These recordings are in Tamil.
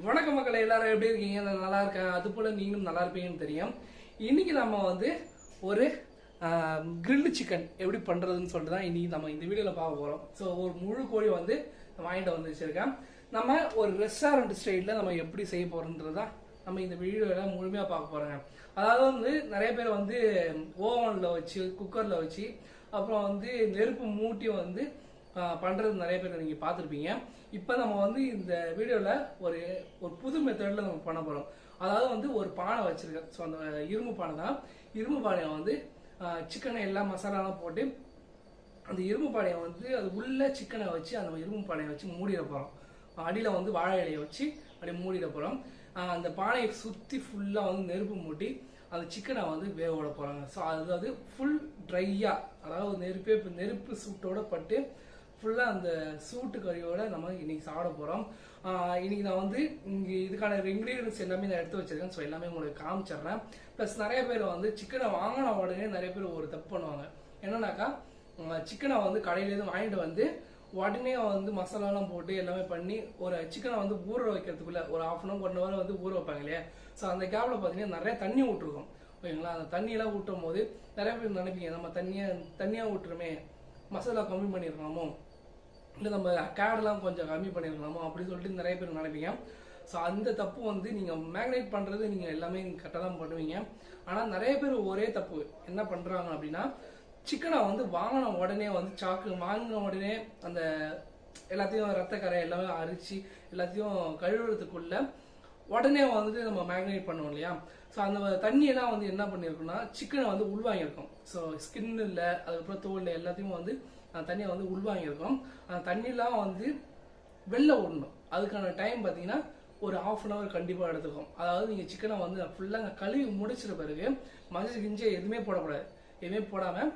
வணக்கம் மக்களே, எல்லாரும் எப்படி இருக்கீங்க? நான் நல்லா இருக்கேன். அது போல நீங்களும் நல்லா இருப்பீங்கன்னு தெரியும். இன்னைக்கு நம்ம வந்து ஒரு கிரில்டு சிக்கன் எப்படி பண்றதுன்னு சொல்லிட்டு தான் இன்னைக்கு நம்ம இந்த வீடியோல பார்க்க போறோம். ஸோ ஒரு முழு கோழி வந்து வாங்கிட்டு வந்து வச்சிருக்கேன். நம்ம ஒரு ரெஸ்டாரண்ட் ஸ்டைலில் நம்ம எப்படி செய்ய போறோன்றது தான் நம்ம இந்த வீடியோல முழுமையாக பார்க்க போறோங்க. அதாவது வந்து நிறைய பேர் வந்து ஓவனில் வச்சு குக்கரில் வச்சு அப்புறம் வந்து நெருப்பு மூட்டி வந்து பண்ணுறது நிறைய பேர் நீங்கள் பார்த்துருப்பீங்க. இப்போ நம்ம வந்து இந்த வீடியோவில் ஒரு ஒரு புது மெத்தடில் நம்ம பண்ண போகிறோம். அதாவது வந்து ஒரு பானை வச்சுருக்கேன். ஸோ அந்த இரும்பு பானை தான். இரும்பு பானையை வந்து சிக்கனை எல்லா மசாலாலாம் போட்டு அந்த இரும்பு பானையை வந்து அது உள்ள சிக்கனை வச்சு அந்த இரும்பு பானையை வச்சு மூடிட போகிறோம். அடியில் வந்து வாழை இலையை வச்சு அப்படியே மூடிட போகிறோம். அந்த பானையை சுற்றி ஃபுல்லாக வந்து நெருப்பு மூட்டி அந்த சிக்கனை வந்து வேக விட போகிறாங்க. ஸோ அது ஃபுல் ட்ரையாக, அதாவது நெருப்பு சூட்டோட பட்டு ஃபுல்லாக அந்த சூட்டு கறியோட நம்ம இன்னைக்கு சாப்பிட போகிறோம். இன்னைக்கு நான் வந்து இங்கே இதுக்கான இன்க்ரீடியன்ஸ் எல்லாமே நான் எடுத்து வச்சிருக்கேன். ஸோ எல்லாமே உங்களுக்கு காமிச்சிடுறேன். ப்ளஸ் நிறைய பேர் வந்து சிக்கனை வாங்கின உடனே நிறைய பேர் ஒரு தப்பு பண்ணுவாங்க. என்னன்னாக்கா, சிக்கனை வந்து கடையிலேருந்து வாங்கிட்டு வந்து உடனே வந்து மசாலாலாம் போட்டு எல்லாமே பண்ணி ஒரு சிக்கனை வந்து ஊற வைக்கிறதுக்குள்ள ஒரு ½ hour 1 hour வந்து ஊற வைப்பாங்க இல்லையா. ஸோ அந்த கேப்பில் பார்த்தீங்கன்னா நிறைய தண்ணி விட்டுருக்கோம். ஓகேங்களா? அந்த தண்ணியெல்லாம் ஊட்டும் போது நிறைய பேர் நினைப்பீங்க, நம்ம தண்ணியாக விட்டுருமே, மசாலா கம்மி பண்ணியிருக்கலாமோ, இல்லை நம்ம கேடெல்லாம் கொஞ்சம் கம்மி பண்ணியிருக்கலாமோ அப்படின்னு சொல்லிட்டு நிறைய பேர் நினைப்பீங்க. ஸோ அந்த தப்பு வந்து நீங்கள் மேக்னேட் பண்ணுறது நீங்கள் எல்லாமே கரெக்டாக தான் பண்ணுவீங்க. ஆனால் நிறைய பேர் ஒரே தப்பு என்ன பண்ணுறாங்க அப்படின்னா, சிக்கனை வந்து வாங்கின உடனே வந்து வாங்கின உடனே அந்த எல்லாத்தையும் ரத்தக்கரை எல்லாமே அரிச்சு எல்லாத்தையும் கழுவுறதுக்குள்ள உடனே வந்து நம்ம மேக்னேட் பண்ணுவோம் இல்லையா. ஸோ அந்த தண்ணியெல்லாம் வந்து என்ன பண்ணியிருக்கோம்னா சிக்கனை வந்து உள்வாங்கியிருக்கோம். ஸோ ஸ்கின் இல்லை, அதுக்கப்புறம் தோல் எல்லாத்தையும் வந்து தண்ணியை வந்து உள்வாங்கியிருக்கோம். அந்த தண்ணியெல்லாம் வந்து வெளில விடணும். அதுக்கான டைம் பார்த்தீங்கன்னா ஒரு ½ hour கண்டிப்பாக எடுத்துக்கும். அதாவது நீங்கள் சிக்கனை வந்து ஃபுல்லாக கழுவி முடிச்சிட்ட பிறகு மஞ்சள் கிஞ்சை எதுவுமே போடக்கூடாது. எதுவுமே போடாமல்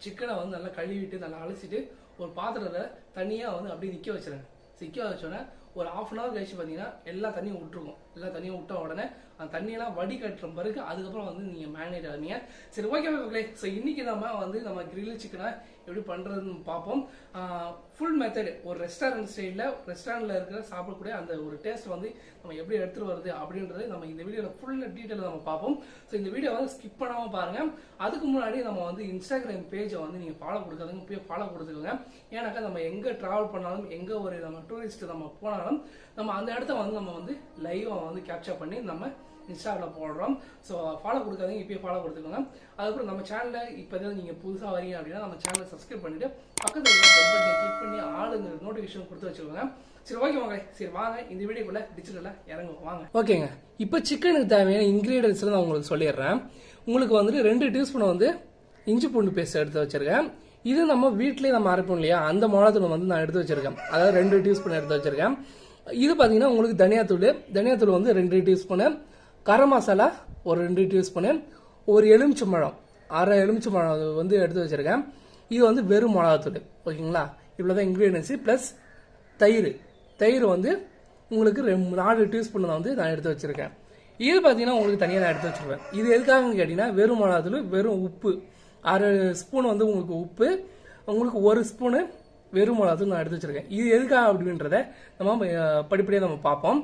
சிக்கனை வந்து நல்லா கழுவிட்டு நல்லா அலசிட்டு ஒரு பாத்திரத்தில் தண்ணியாக வந்து அப்படியே நிற்க வச்சிருங்க. நிற்க வச்சோன்னே ஒரு ½ hour கழிச்சு பார்த்தீங்கன்னா எல்லா தண்ணியும் விட்டுருக்கும். எல்லா தண்ணியும் விட்ட உடனே அந்த தண்ணியெல்லாம் வடிகட்டுற பிறகு அதுக்கப்புறம் வந்து நீங்கள் மேரினேட் ஆகுங்க. சரி, ஓகே. ஸோ இன்னைக்கு நம்ம கிரில் சிக்கனை எப்படி பண்ணுறதுன்னு பார்ப்போம். ஃபுல் மெத்தடு ஒரு ரெஸ்டாரண்ட்டில் இருக்கிற சாப்பிடக்கூடிய அந்த ஒரு டேஸ்ட் வந்து நம்ம எப்படி எடுத்துகிட்டு வருது அப்படின்றது நம்ம இந்த வீடியோவில் ஃபுல் டீட்டெயிலாக நம்ம பார்ப்போம். ஸோ இந்த வீடியோ வந்து ஸ்கிப் பண்ணாமல் பாருங்கள். அதுக்கு முன்னாடி நம்ம வந்து இன்ஸ்டாகிராம் பேஜை வந்து நீங்கள் ஃபாலோ கொடுக்காதீங்க, போய் ஃபாலோ கொடுத்துக்கோங்க. ஏன்னாக்கா நம்ம எங்கே ட்ராவல் பண்ணாலும், எங்கே ஒரு நம்ம டூரிஸ்ட் நம்ம போனாலும் நம்ம அந்த இடத்த வந்து நம்ம வந்து லைவாக வந்து கேப்சர் பண்ணி நம்ம இன்ஸ்டாவில் போடுறோம். ஸோ ஃபாலோ கொடுக்காதீங்க, இப்போயே ஃபாலோ கொடுத்துக்கோங்க. அதுக்கப்புறம் நம்ம சேனலில் இப்போ தான் நீங்கள் புதுசாக வரீங்க அப்படின்னா நம்ம சேனலை சப்ஸ்கிரைப் பண்ணிவிட்டு பக்கத்தில் பெல் பட்டனை கிளிக் பண்ணி ஆளுங்கிற நோட்டிஃபிகேஷன் கொடுத்து வச்சுக்கோங்க. சரி, ஓகே வாங்க. சரி வாங்க இந்த வீடியோக்குள்ளே டிஜிட்டலாக இறங்குவோம் வாங்க. ஓகேங்க, இப்போ சிக்கனுக்கு தேவையான இன்க்ரீடியன்ஸ் நான் உங்களுக்கு சொல்லிடுறேன். உங்களுக்கு வந்துட்டு 2 டீஸ்பூன் வந்து இஞ்சி பூண்டு பேஸ்ட் எடுத்து வச்சிருக்கேன். இது நம்ம வீட்டிலேயே நம்ம அரைப்போம் இல்லையா, அந்த மிளகாத்தூள் வந்து நான் எடுத்து வச்சிருக்கேன். அதாவது 2 டீஸ்பூன் எடுத்து வச்சிருக்கேன். இது பார்த்தீங்கன்னா உங்களுக்கு தனியாத்தூள் வந்து 2 டீஸ்பூனு, கரம் மசாலா ஒரு 2 டீஸ்பூனு, ஒரு எலுமிச்சம்பழம், அரை எலுமிச்சம்பழம் வந்து எடுத்து வச்சிருக்கேன். இது வந்து வெறும் மிளகாத்தூள். ஓகேங்களா? இவ்வளோதான் இன்க்ரீடியன்ஸு. ப்ளஸ் தயிர் வந்து உங்களுக்கு 4 டீஸ்பூன் தான் வந்து நான் எடுத்து வச்சிருக்கேன். இது பார்த்தீங்கன்னா உங்களுக்கு தனியாக நான் எடுத்து வச்சிருக்கேன். இது எதுக்காகன்னு கேட்டிங்கன்னா, வெறும் மிளகாத்தூள், வெறும் உப்பு, 6 ஸ்பூன் வந்து உங்களுக்கு உப்பு, உங்களுக்கு 1 ஸ்பூனு வெறும் மிளகாத்தூள் நான் எடுத்து வச்சிருக்கேன். இது எதுக்காக அப்படின்றத நம்ம படிப்படியாக நம்ம பார்ப்போம்.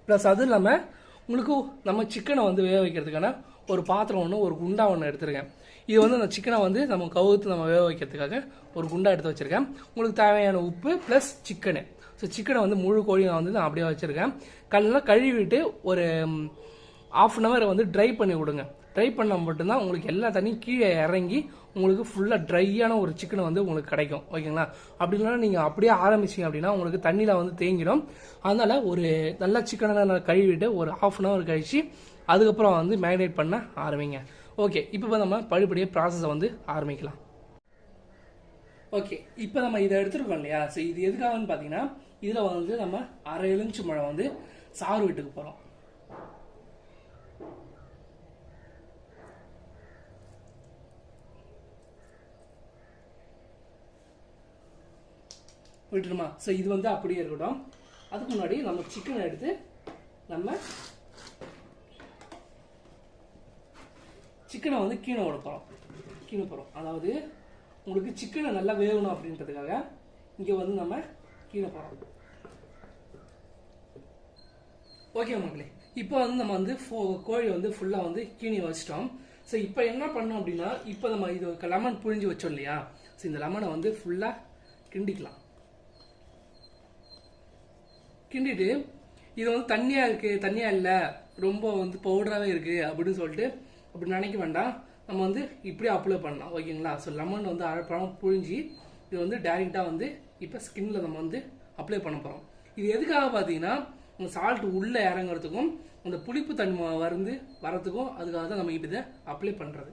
ப்ளஸ் அதுவும் இல்லாமல் உங்களுக்கு நம்ம சிக்கனை வந்து வேக வைக்கிறதுக்கான ஒரு பாத்திரம் ஒன்று, ஒரு குண்டா ஒன்று எடுத்துருக்கேன். இது வந்து அந்த சிக்கனை வந்து நம்ம கவுத்து நம்ம வேக வைக்கிறதுக்காக ஒரு குண்டா எடுத்து வச்சிருக்கேன். உங்களுக்கு தேவையான உப்பு ப்ளஸ் சிக்கனு. ஸோ சிக்கனை வந்து முழு கோழி நான் அப்படியே வச்சுருக்கேன். கழுவிட்டு ஒரு ½ hour வந்து ட்ரை பண்ணி விடுங்க. ட்ரை பண்ணால் மட்டும்தான் உங்களுக்கு எல்லா தண்ணியும் கீழே இறங்கி உங்களுக்கு ஃபுல்லாக ட்ரையான ஒரு சிக்கனை வந்து உங்களுக்கு கிடைக்கும். ஓகேங்களா? அப்படி இல்லைன்னா நீங்கள் அப்படியே ஆரம்பிச்சிங்க அப்படின்னா உங்களுக்கு தண்ணியில் வந்து தேங்கிடும். அதனால் ஒரு நல்ல சிக்கனை நான் கழுவிட்டு ஒரு ½ hour கழிச்சு அதுக்கப்புறம் வந்து மேரினேட் பண்ண ஆரம்பிங்க. ஓகே, இப்போ நம்ம படிப்படியாக ப்ராசஸை வந்து ஆரம்பிக்கலாம். ஓகே, இப்போ நம்ம இதை எடுத்துருக்கோம் இல்லையா. ஸோ இது எதுக்காகன்னு பார்த்தீங்கன்னா, இதில் வந்து நம்ம அரை எலுமிச்சம்பழம் வந்து சாறு விட்டுக்கு போகிறோம். விட்டுருமா? ஸோ இது வந்து அப்படியே இருக்கட்டும். அதுக்கு முன்னாடி நம்ம சிக்கனை எடுத்து நம்ம சிக்கனை வந்து கீழே போகிறோம். அதாவது உங்களுக்கு சிக்கனை நல்லா வேகணும் அப்படின்றதுக்காக இங்கே வந்து நம்ம கீழே போகிறோம். ஓகே மக்களே, இப்போ வந்து நம்ம வந்து கோழி வந்து ஃபுல்லாக வந்து கீனி வச்சிட்டோம். ஸோ இப்போ என்ன பண்ணோம் அப்படின்னா, இப்போ நம்ம இது லெமன் புழிஞ்சு வச்சோம் இல்லையா, ஸோ இந்த லெமனை வந்து ஃபுல்லாக கிண்டிக்கலாம். கிண்டிட்டு இது வந்து தண்ணியாக இருக்குது, தண்ணியாக இல்லை, ரொம்ப வந்து பவுடராகவே இருக்குது அப்படின்னு சொல்லிட்டு அப்படி நினைக்க வேண்டாம். நம்ம வந்து இப்படியே அப்ளை பண்ணலாம். ஓகேங்களா? ஸோ லெமன் வந்து அரைப்பழம் புழிஞ்சி இது வந்து டைரெக்டாக வந்து இப்போ ஸ்கின்ல நம்ம வந்து அப்ளை பண்ண போகிறோம். இது எதுக்காக பார்த்தீங்கன்னா, சால்ட் உள்ளே இறங்குறதுக்கும் அந்த புளிப்பு தன்மை வரத்துக்கும் அதுக்காக தான் நம்ம இதை அப்ளை பண்ணுறது.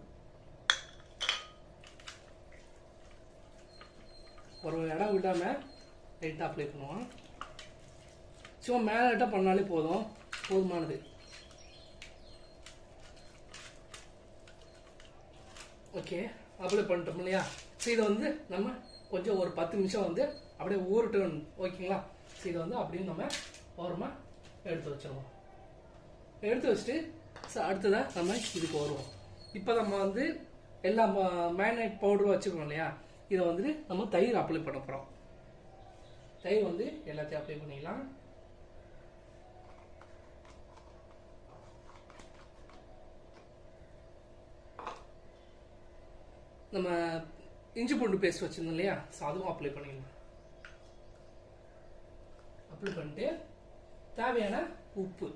ஒரு இடம் விடாமல் லைட்டாக அப்ளை பண்ணுவோம். சும்மா மேலே லைட்டாக பண்ணாலே போதுமானது. ஓகே, அப்ளை பண்ணிட்டோம் இல்லையா? ஸோ இதை வந்து நம்ம கொஞ்சம் ஒரு 10 நிமிஷம் வந்து அப்படியே ஊறட்டும். ஓகேங்களா? ஸோ இதை வந்து அப்படியே நம்ம ஓரமாக எடுத்து வச்சிருவோம். எடுத்து வச்சுட்டு ஸோ அடுத்ததாக நம்ம இதுக்கு வருவோம். இப்போ நம்ம வந்து எல்லா மேரினேட் பவுடரும் வச்சுருக்கோம் இல்லையா, இதை வந்துட்டு நம்ம தயிர் அப்ளை பண்ண போகிறோம். தயிர் வந்து எல்லாத்தையும் அப்ளை பண்ணிக்கலாம். நம்ம இஞ்சி பூண்டு பேஸ்ட் வச்சிருந்தோம் இல்லையா, ஸோ அதுவும் அப்ளை பண்ணிக்கலாம். அப்ளை பண்ணிட்டு தேவையான உப்பு,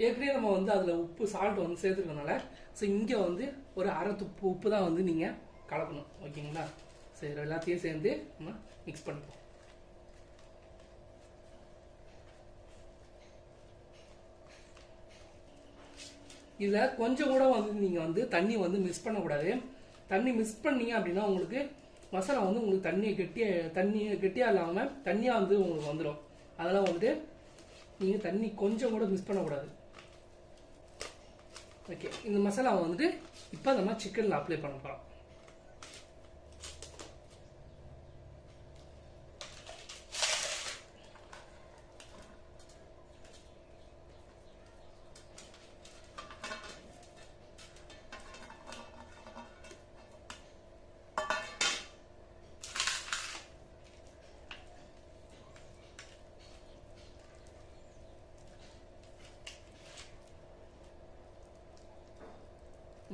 ஏற்கனவே நம்ம வந்து அதில் உப்பு சால்ட் வந்து சேர்த்துருக்கனால ஸோ இங்கே வந்து ஒரு அரை துப்பு உப்பு தான் வந்து நீங்கள் கலக்கணும். ஓகேங்களா? சரி, எல்லாத்தையும் சேர்ந்து நம்ம மிக்ஸ் பண்ணிப்போம். இதில் கொஞ்சம் கூட வந்து நீங்கள் வந்து தண்ணி வந்து மிஸ் பண்ணக்கூடாது. தண்ணி மிஸ் பண்ணீங்க அப்படின்னா உங்களுக்கு மசாலா வந்து உங்களுக்கு கெட்டியாக இல்லாமல் தண்ணியாக வந்து உங்களுக்கு வந்துடும். அதெல்லாம் வந்துட்டு நீங்கள் தண்ணி கொஞ்சம் கூட மிஸ் பண்ணக்கூடாது. ஓகே, இந்த மசாலாவை வந்துட்டு இப்போ நம்ம சிக்கனில் அப்ளை பண்ண போகிறோம்.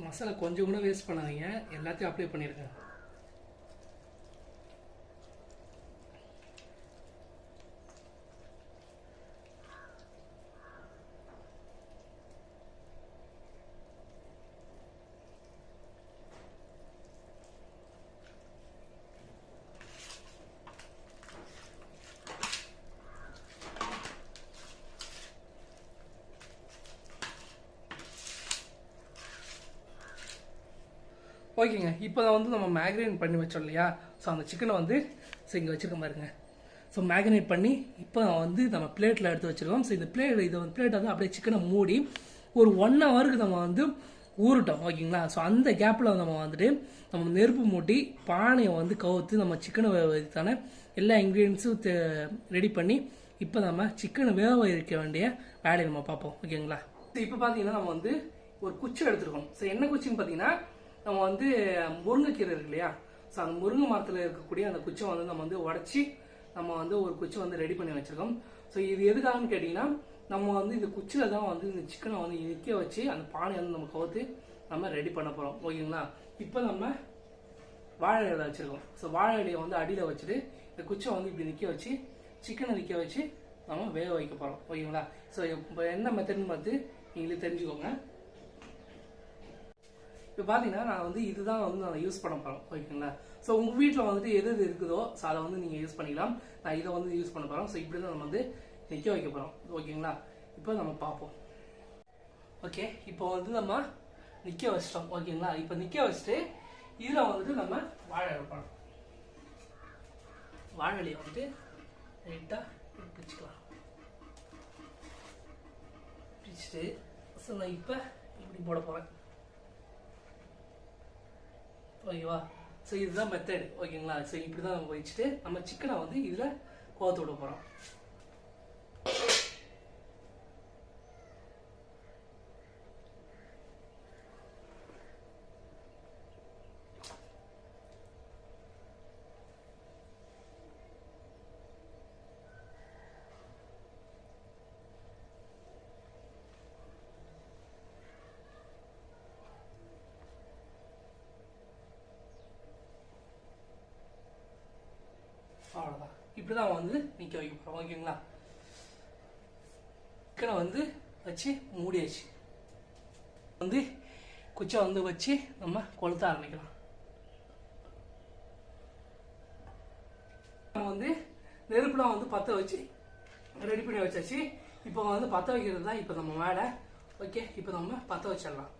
மசாலா கொஞ்சம் கூட வேஸ்ட் பண்ணாதீங்க, எல்லாத்தையும் அப்ளை பண்ணியிருக்கேன். ஓகேங்க, இப்போ தான் வந்து நம்ம மேக்னேட் பண்ணி வச்சோம் இல்லையா, ஸோ அந்த சிக்கனை வந்து இங்கே வச்சுருக்க பாருங்க. ஸோ மேக்னேட் பண்ணி இப்போ வந்து நம்ம பிளேட்டில் எடுத்து வச்சுருக்கோம். ஸோ இந்த பிளேட் வந்து அப்படியே சிக்கனை மூடி ஒரு 1 ஹவருக்கு நம்ம வந்து ஊறட்டும். ஓகேங்களா? ஸோ அந்த கேப்பில் நம்ம வந்துட்டு நம்ம நெருப்பு மூட்டி பானையை வந்து கவுத்து நம்ம சிக்கனை வைத்தான எல்லா இன்க்ரீடியன்ஸும் ரெடி பண்ணி இப்போ நம்ம சிக்கனை வேக வைக்க வேண்டிய வேலையை நம்ம பார்ப்போம். ஓகேங்களா? இப்போ பார்த்தீங்கன்னா நம்ம வந்து ஒரு குச்சி எடுத்துருக்கோம். ஸோ என்ன குச்சின்னு பார்த்தீங்கன்னா, நம்ம வந்து முருங்கைக்கீரை இருக்கு இல்லையா, ஸோ அந்த முருங்கை மரத்தில் இருக்கக்கூடிய அந்த குச்சை வந்து நம்ம வந்து உடச்சி நம்ம வந்து ஒரு குச்சை வந்து ரெடி பண்ணி வச்சிருக்கோம். ஸோ இது எதுக்காகன்னு கேட்டிங்கன்னா, நம்ம வந்து இந்த குச்சியில் தான் வந்து இந்த சிக்கனை வந்து நிற்க வச்சு அந்த பானையை வந்து நம்ம கவுத்து நம்ம ரெடி பண்ண போகிறோம். ஓகேங்களா? இப்போ நம்ம வாழை இலை வச்சுருக்கோம். ஸோ வாழை இலையை வந்து அடியில் வச்சுட்டு இந்த குச்சை வந்து இப்படி நிற்க வச்சு சிக்கனை நிற்க வச்சு நம்ம வேக வைக்க போகிறோம். ஓகேங்களா? ஸோ இப்போ என்ன மெத்தட்னு பார்த்து நீங்களே தெரிஞ்சுக்கோங்க. இப்போ பார்த்தீங்கன்னா நான் வந்து இதுதான் வந்து நான் யூஸ் பண்ண போகிறோம். ஓகேங்களா? ஸோ உங்கள் வீட்டில் வந்துட்டு எது இருக்குதோ ஸோ அதை வந்து நீங்கள் யூஸ் பண்ணிக்கலாம். நான் இதை வந்து யூஸ் பண்ண போகிறோம். ஸோ இப்படி தான் நம்ம வந்து நிற்க வைக்க போகிறோம். ஓகேங்களா? இப்போ நம்ம பார்ப்போம். ஓகே, இப்போ வந்து நம்ம நிற்க வச்சிட்டோம். ஓகேங்களா? இப்போ நிற்க வச்சுட்டு இதில் வந்துட்டு நம்ம வாழை எடுப்போம். வாழை வந்துட்டு லைட்டாக பிடிச்சிக்கலாம். பிடிச்சிட்டு ஸோ நான் இப்போ இப்படி போட போகிறேன். ஓகேவா? ஸோ இதுதான் மெத்தட். ஓகேங்களா? ஸோ இப்படி தான் நம்ம வச்சுட்டு நம்ம சிக்கனை வந்து இதில் கோத்து விட போகிறோம். அவ்வளோதான். இப்படி தான் வந்து நிற்க வைக்க போகிறோம். ஓகேங்களா? சிக்கனை வந்து வச்சு மூடியாச்சு. வந்து குச்சை வந்து வச்சு நம்ம கொளுத்த ஆரம்பிக்கலாம். நம்ம வந்து நெருப்புலாம் வந்து பற்ற வச்சு ரெடி பண்ணி வச்சாச்சு. இப்போ வந்து பற்ற வைக்கிறது தான் இப்போ நம்ம வேலை. ஓகே, இப்போ நம்ம பற்ற வச்சிடலாம்.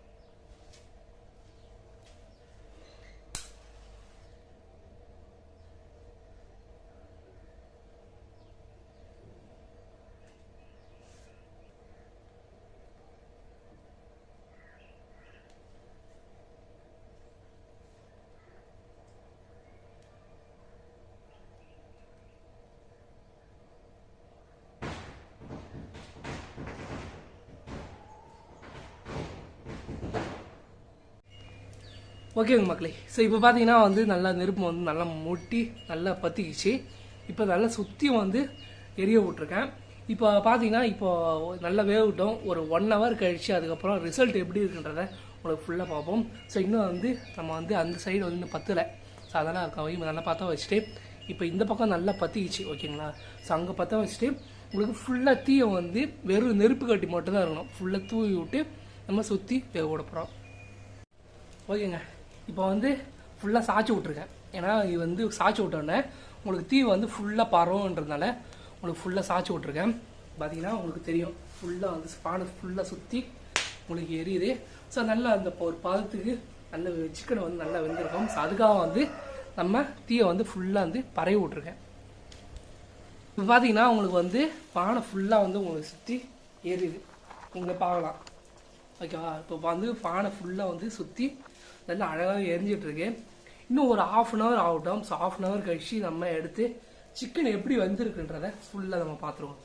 ஓகேங்க மக்களே, ஸோ இப்போ பார்த்தீங்கன்னா வந்து நல்லா நெருப்பு வந்து நல்லா மூட்டி நல்லா பற்றிக்கிச்சு. இப்போ நல்லா சுற்றி வந்து எரிய விட்ருக்கேன். இப்போ பார்த்தீங்கன்னா இப்போ நல்லா வேகட்டும். ஒரு 1 hour கழிச்சு அதுக்கப்புறம் ரிசல்ட் எப்படி இருக்குன்றத உங்களுக்கு ஃபுல்லாக பார்ப்போம். ஸோ இன்னும் வந்து நம்ம வந்து அந்த சைடு வந்து இன்னும் பற்றலை. ஸோ அதெல்லாம் இருக்க நல்லா பற்ற வச்சுட்டு இப்போ இந்த பக்கம் நல்லா பற்றிக்கிச்சு. ஓகேங்களா? ஸோ அங்கே பற்ற வச்சுட்டு உங்களுக்கு ஃபுல்லாக தீயை வந்து வெறும் நெருப்பு கட்டி மட்டும் தான் இருக்கணும். ஃபுல்லாக தூவி விட்டு நம்ம சுற்றி வேக விட போகிறோம். ஓகேங்க, இப்போ வந்து ஃபுல்லாக சாய்ச்சி விட்ருக்கேன். ஏன்னா இது வந்து சாய்ச்சி விட்டோடனே உங்களுக்கு தீ வந்து ஃபுல்லாக பரவுன்றதுனால உங்களுக்கு ஃபுல்லாக சாய்ச்சி விட்ருக்கேன். பார்த்தீங்கன்னா உங்களுக்கு தெரியும் ஃபுல்லாக வந்து பானை ஃபுல்லாக சுற்றி உங்களுக்கு எரியுது. ஸோ நல்லா அந்த ஒரு பதத்துக்கு நல்ல சிக்கனை வந்து நல்லா வெந்திருக்கும். ஸோ அதுக்காக வந்து நம்ம தீயை வந்து ஃபுல்லாக வந்து பரவி விட்ருக்கேன். இப்போ பார்த்தீங்கன்னா உங்களுக்கு வந்து பானை ஃபுல்லாக வந்து உங்களுக்கு சுற்றி எரியுது. நீங்கள் பார்க்கலாம். ஓகேவா? இப்போ வந்து பானை ஃபுல்லாக வந்து சுற்றி நல்லா அழகாக எரிஞ்சிட்ருக்கு. இன்னும் ஒரு 1/2 hour ஆகட்டும். ஸோ 1/2 hour கழிச்சு நம்ம எடுத்து சிக்கன் எப்படி வந்துருக்குன்றத ஃபுல்லாக நம்ம பார்த்துருவோம்.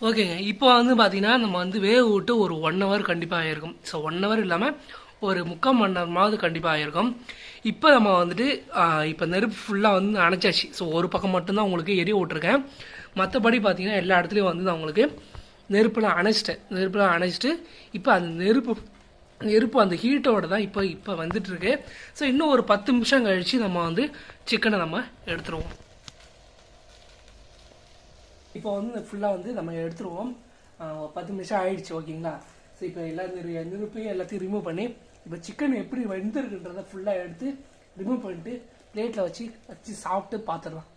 ஓகேங்க, இப்போ வந்து பார்த்தீங்கன்னா நம்ம வந்து வேக விட்டு ஒரு 1 hour கண்டிப்பாக ஆகிருக்கும். ஸோ 1 hour இல்லாமல் ஒரு 3/4 மணி நேரமாவது கண்டிப்பாக ஆகிருக்கும். இப்போ நம்ம வந்துட்டு இப்போ நெருப்பு ஃபுல்லாக வந்து அணைச்சாச்சு. ஸோ ஒரு பக்கம் மட்டும்தான் உங்களுக்கு எரிய விட்ருக்கேன். மற்றபடி பார்த்தீங்கன்னா எல்லா இடத்துலையும் வந்து நான் உங்களுக்கு நெருப்பெலாம் அணைச்சிட்டு இப்போ அந்த நெருப்பு அந்த ஹீட்டோட தான் இப்போ வந்துட்டுருக்கு. ஸோ இன்னும் ஒரு 10 நிமிஷம் கழித்து நம்ம வந்து சிக்கனை நம்ம எடுத்துருவோம். இப்போ வந்து ஃபுல்லாக வந்து நம்ம எடுத்துருவோம். 10 நிமிஷம் ஆயிடுச்சு. ஓகேங்களா? ஸோ இப்போ நெருப்பையும் எல்லாத்தையும் ரிமூவ் பண்ணி இப்போ சிக்கன் எப்படி வெந்திருக்குன்றதை ஃபுல்லாக எடுத்து ரிமூவ் பண்ணிட்டு பிளேட்டில் வச்சு சாப்பிட்டு பார்த்துடலாம்.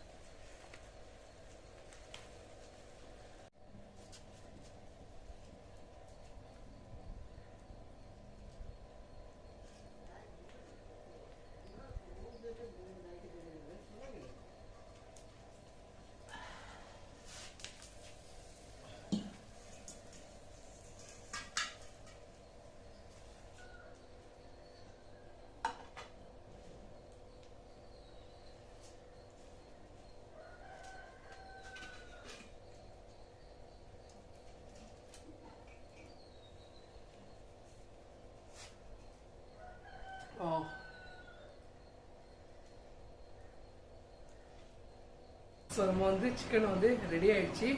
ஸோ நம்ம வந்து சிக்கன் வந்து ரெடி ஆகிடுச்சு.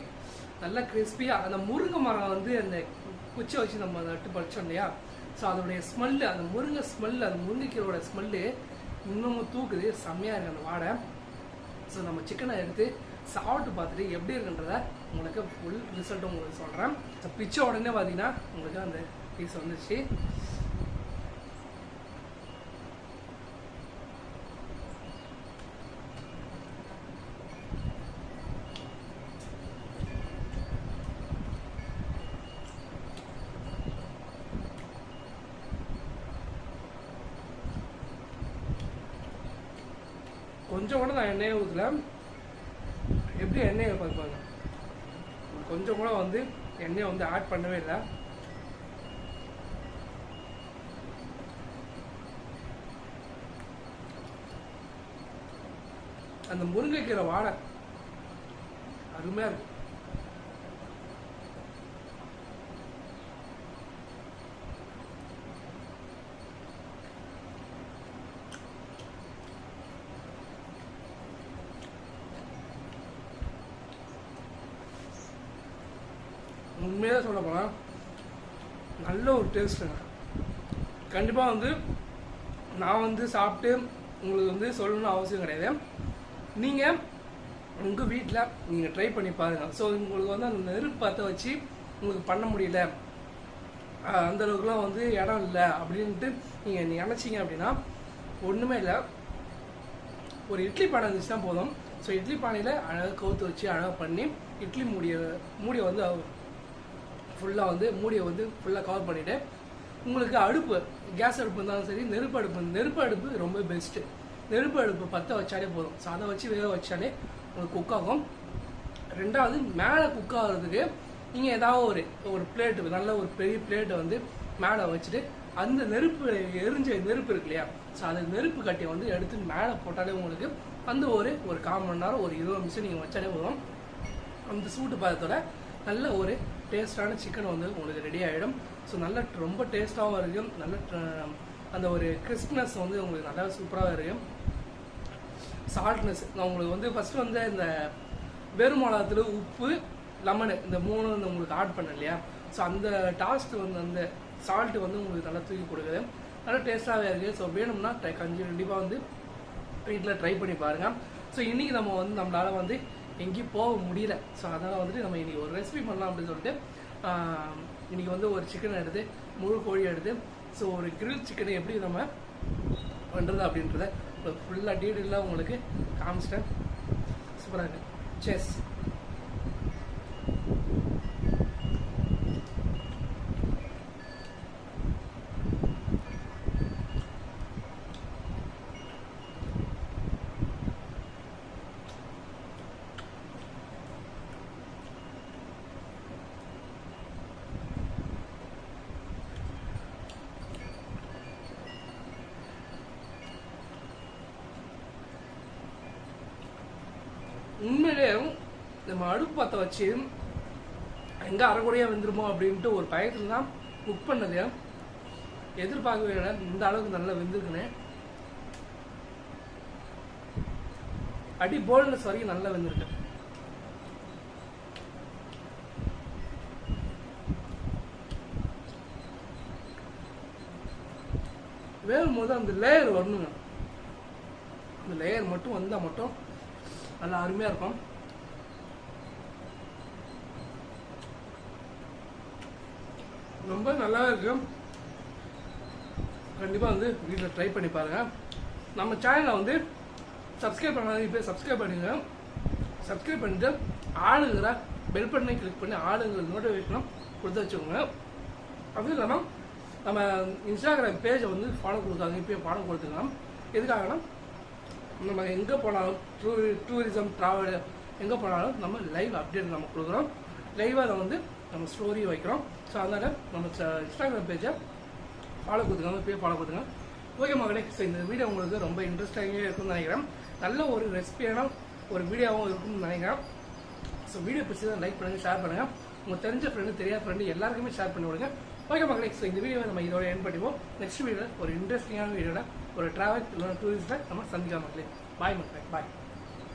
நல்லா கிறிஸ்பியாக அந்த முருங்கை மரம் வந்து அந்த குச்சி வச்சு நம்ம நட்டு பறிச்சோம் இல்லையா? ஸோ அதோடைய ஸ்மெல்லு, அந்த முருங்கை ஸ்மெல்லு, அந்த முருங்கைக்கீரோட ஸ்மெல்லு இன்னமும் தூக்குது. செம்மையாக இருக்குது அந்த வாடை. ஸோ நம்ம சிக்கனை எடுத்து சாப்பிட்டு பார்த்துட்டு எப்படி இருக்குன்றத உங்களுக்கு ஃபுல் ரிசல்ட்டும் உங்களுக்கு சொல்கிறேன். ஸோ பிச்சை உடனே பார்த்தீங்கன்னா உங்களுக்கு அந்த பீஸ் வந்துச்சு. கொஞ்சம் கூட நான் எண்ணெயை ஊற்றல. எப்படி எண்ணெயை பார்ப்பாங்க, கொஞ்சம் கூட வந்து எண்ணெயை வந்து ஆட் பண்ணவே இல்லை. அந்த முருங்கைக்கீரை வாடை அருமையாக இருக்கும். உண்மையாக சொல்ல போனால் நல்ல ஒரு டேஸ்ட்டுங்க. கண்டிப்பாக வந்து நான் வந்து சாப்பிட்டு உங்களுக்கு வந்து சொல்லணும்னு அவசியம் கிடையாது. நீங்கள் உங்கள் வீட்டில் நீங்கள் ட்ரை பண்ணி பாருங்கள். ஸோ உங்களுக்கு வந்து அந்த நெருப்பு பற்ற வச்சு உங்களுக்கு பண்ண முடியல, அந்தளவுக்குலாம் வந்து இடம் இல்லை அப்படின்ட்டு நீங்கள் நினச்சிங்க அப்படின்னா ஒன்றுமே இல்லை, ஒரு இட்லி பானை இருந்துச்சுன்னா போதும். ஸோ இட்லி பானையில் அழகாக கவுத்து வச்சு அழகாக பண்ணி இட்லி மூடியை வந்து ஃபுல்லாக வந்து மூடியை வந்து ஃபுல்லாக கவர் பண்ணிவிட்டு உங்களுக்கு அடுப்பு கேஸ் அடுப்பு இருந்தாலும் சரி, நெருப்பு அடுப்பு ரொம்ப பெஸ்ட்டு. நெருப்பு அடுப்பு பற்ற வச்சாலே போதும். ஸோ அதை வச்சு வேக வச்சாலே உங்களுக்கு குக் ஆகும். ரெண்டாவது மேலே குக் ஆகிறதுக்கு நீங்கள் ஏதாவது ஒரு பிளேட்டு, நல்ல ஒரு பெரிய பிளேட்டை வந்து மேலே வச்சுட்டு அந்த நெருப்பு நெருப்பு இருக்கு இல்லையா, ஸோ அந்த நெருப்பு கட்டியை வந்து எடுத்து மேலே போட்டாலே உங்களுக்கு அந்த ஒரு 1/4 மணி நேரம், ஒரு 20 நிமிஷம் நீங்கள் வச்சாலே போதும். அந்த சூட்டு பாதத்தோட நல்ல ஒரு டேஸ்டான சிக்கன் வந்து உங்களுக்கு ரெடி ஆகிடும். ஸோ நல்ல ரொம்ப டேஸ்ட்டாகவும் இருக்கும். நல்ல அந்த ஒரு கிறிஸ்ப்னஸ் வந்து உங்களுக்கு நல்லா சூப்பராக இருக்கும். சால்ட்னஸ் நான் உங்களுக்கு வந்து ஃபஸ்ட்டு வந்து இந்த வெறும் மிளகாத்தூள், உப்பு, லெமனு இந்த 3 வந்து உங்களுக்கு ஆட் பண்ண இல்லையா, ஸோ அந்த டாஸ்ட் வந்து அந்த சால்ட்டு வந்து உங்களுக்கு நல்லா தூக்கி கொடுக்குது. நல்லா டேஸ்ட்டாகவே இருக்குது. ஸோ வேணும்னா கண்டிப்பாக வந்து வீட்டில் ட்ரை பண்ணி பாருங்கள். ஸோ இன்றைக்கி நம்ம வந்து நம்மளால் வந்து எங்கேயும் போக முடியல. ஸோ அதனால் வந்துட்டு நம்ம இன்றைக்கி ஒரு ரெசிபி பண்ணலாம் அப்படின்னு சொல்லிட்டு இன்றைக்கி வந்து ஒரு சிக்கன் எடுத்து, முழு கோழி எடுத்து, ஸோ ஒரு கிரில் சிக்கனை எப்படி நம்ம பண்ணுறது அப்படின்றத ஃபுல்லாக டீட்டெயிலாக உங்களுக்கு காமிச்சிட்டேன். சூப்பராக இருக்கு. செஸ் உண்மையிலே நம்ம அடுப்பு பற்ற வச்சு எங்கே அரைக்குறையாக வெந்துருமோ அப்படின்ட்டு ஒரு பயத்தில் தான் குக் பண்ணது. எதிர்பார்க்கவே இல்லை இந்த அளவுக்கு நல்லா வெந்திருக்குன்னு. அடி போல்னஸ் வரைக்கும் நல்லா வெந்திருக்கு. வேகும் போது அந்த லேயர் வரணுங்க, அந்த லேயர் மட்டும் வந்தால் மட்டும் நல்லா அருமையாக இருக்கும். ரொம்ப நல்லா இருக்கும். கண்டிப்பாக வந்து வீட்டில் ட்ரை பண்ணி பாருங்கள். நம்ம சேனலை வந்து சப்ஸ்கிரைப் பண்ணாத இப்போ சப்ஸ்கிரைப் பண்ணுங்க. சப்ஸ்கிரைப் பண்ணிட்டு ஆளுங்கிற பெல் பட்டனை கிளிக் பண்ணி ஆளுங்கிற நோட்டிஃபிகேஷனும் கொடுத்து வச்சுக்கோங்க. அதுவும் இல்லாமல் நம்ம இன்ஸ்டாகிராம் பேஜை வந்து ஃபாலோ கொடுத்தாங்க, இப்போயே ஃபாலோ கொடுத்துக்கலாம். எதுக்காகனா நம்ம எங்கே போனாலும் டூரிசம் ட்ராவல் எங்கே போனாலும் நம்ம லைவ் அப்டேட் நம்ம கொடுக்குறோம். லைவாக அதை வந்து நம்ம ஸ்டோரி வைக்கிறோம். ஸோ அதனால் நம்ம இன்ஸ்டாகிராம் பேஜை ஃபாலோ கொடுத்துக்காங்க, இப்போயே ஃபாலோ கொடுத்துங்க. ஓகே மகளே, ஸோ இந்த வீடியோ உங்களுக்கு ரொம்ப இன்ட்ரெஸ்டாகவே இருக்கும்னு நினைக்கிறேன். நல்ல ஒரு ரெசிபியான ஒரு வீடியோவும் இருக்கும்னு நினைக்கிறேன். ஸோ வீடியோ பிடிச்சதை லைக் பண்ணுங்கள், ஷேர் பண்ணுங்கள். உங்கள் தெரிஞ்ச ஃப்ரெண்டு, தெரியாத ஃப்ரெண்டு எல்லாருக்குமே ஷேர் பண்ணி விடுங்க. ஓகே மகளே, ஸோ இந்த வீடியோவை நம்ம இதோட எண்ட் பண்ணிப்போம். நெக்ஸ்ட் வீடியோவில் ஒரு இன்ட்ரெஸ்டிங்கான வீடியோவில் ஒரு ட்ராவல் இல்லைன்னா டூரிஸ்ட்டை நம்ம சந்திக்கலாம் மக்களே. பாய் மக்களே, பாய்.